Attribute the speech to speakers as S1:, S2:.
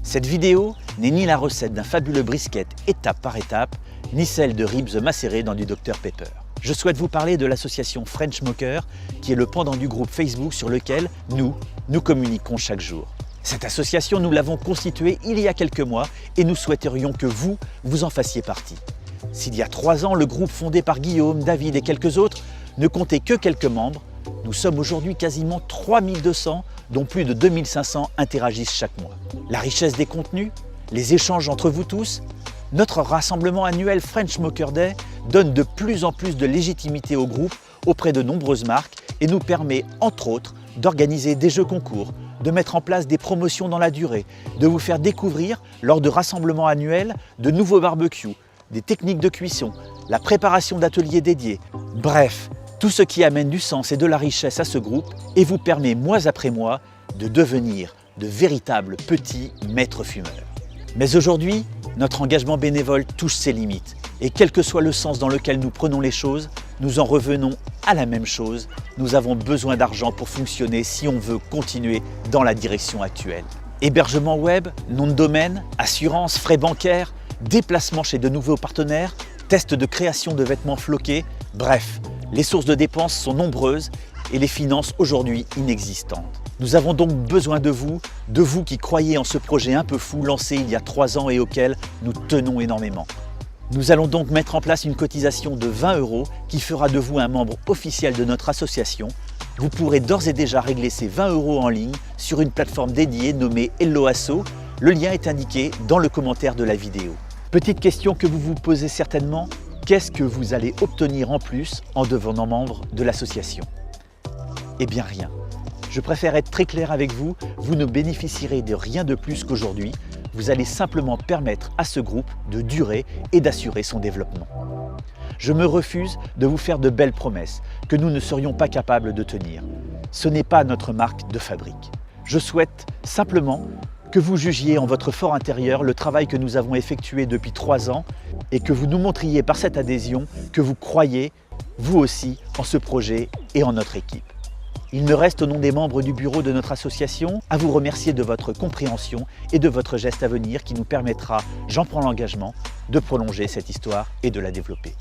S1: Cette vidéo n'est ni la recette d'un fabuleux brisket étape par étape, ni celle de ribs macérés dans du Dr Pepper. Je souhaite vous parler de l'association French Smoker, qui est le pendant du groupe Facebook sur lequel nous communiquons chaque jour. Cette association, nous l'avons constituée il y a quelques mois et nous souhaiterions que vous en fassiez partie. S'il y a 3 ans, le groupe fondé par Guillaume, David et quelques autres ne comptait que quelques membres, nous sommes aujourd'hui quasiment 3200, dont plus de 2500 interagissent chaque mois. La richesse des contenus, les échanges entre vous tous, notre rassemblement annuel French Smoker Day donne de plus en plus de légitimité au groupe auprès de nombreuses marques et nous permet, entre autres, d'organiser des jeux concours, de mettre en place des promotions dans la durée, de vous faire découvrir, lors de rassemblements annuels, de nouveaux barbecues, des techniques de cuisson, la préparation d'ateliers dédiés, bref, tout ce qui amène du sens et de la richesse à ce groupe et vous permet, mois après mois, de devenir de véritables petits maîtres fumeurs. Mais aujourd'hui, notre engagement bénévole touche ses limites et quel que soit le sens dans lequel nous prenons les choses, nous en revenons à la même chose. Nous avons besoin d'argent pour fonctionner si on veut continuer dans la direction actuelle. Hébergement web, nom de domaine, assurance, frais bancaires, déplacement chez de nouveaux partenaires, tests de création de vêtements floqués, bref, les sources de dépenses sont nombreuses et les finances aujourd'hui inexistantes. Nous avons donc besoin de vous qui croyez en ce projet un peu fou lancé il y a 3 ans et auquel nous tenons énormément. Nous allons donc mettre en place une cotisation de 20 € qui fera de vous un membre officiel de notre association. Vous pourrez d'ores et déjà régler ces 20 € en ligne sur une plateforme dédiée nommée Hello Asso. Le lien est indiqué dans le commentaire de la vidéo. Petite question que vous vous posez certainement, qu'est-ce que vous allez obtenir en plus en devenant membre de l'association? Eh bien rien. Je préfère être très clair avec vous, vous ne bénéficierez de rien de plus qu'aujourd'hui. Vous allez simplement permettre à ce groupe de durer et d'assurer son développement. Je me refuse de vous faire de belles promesses que nous ne serions pas capables de tenir. Ce n'est pas notre marque de fabrique. Je souhaite simplement que vous jugiez en votre fort intérieur le travail que nous avons effectué depuis 3 ans et que vous nous montriez par cette adhésion que vous croyez, vous aussi, en ce projet et en notre équipe. Il me reste au nom des membres du bureau de notre association à vous remercier de votre compréhension et de votre geste à venir qui nous permettra, j'en prends l'engagement, de prolonger cette histoire et de la développer.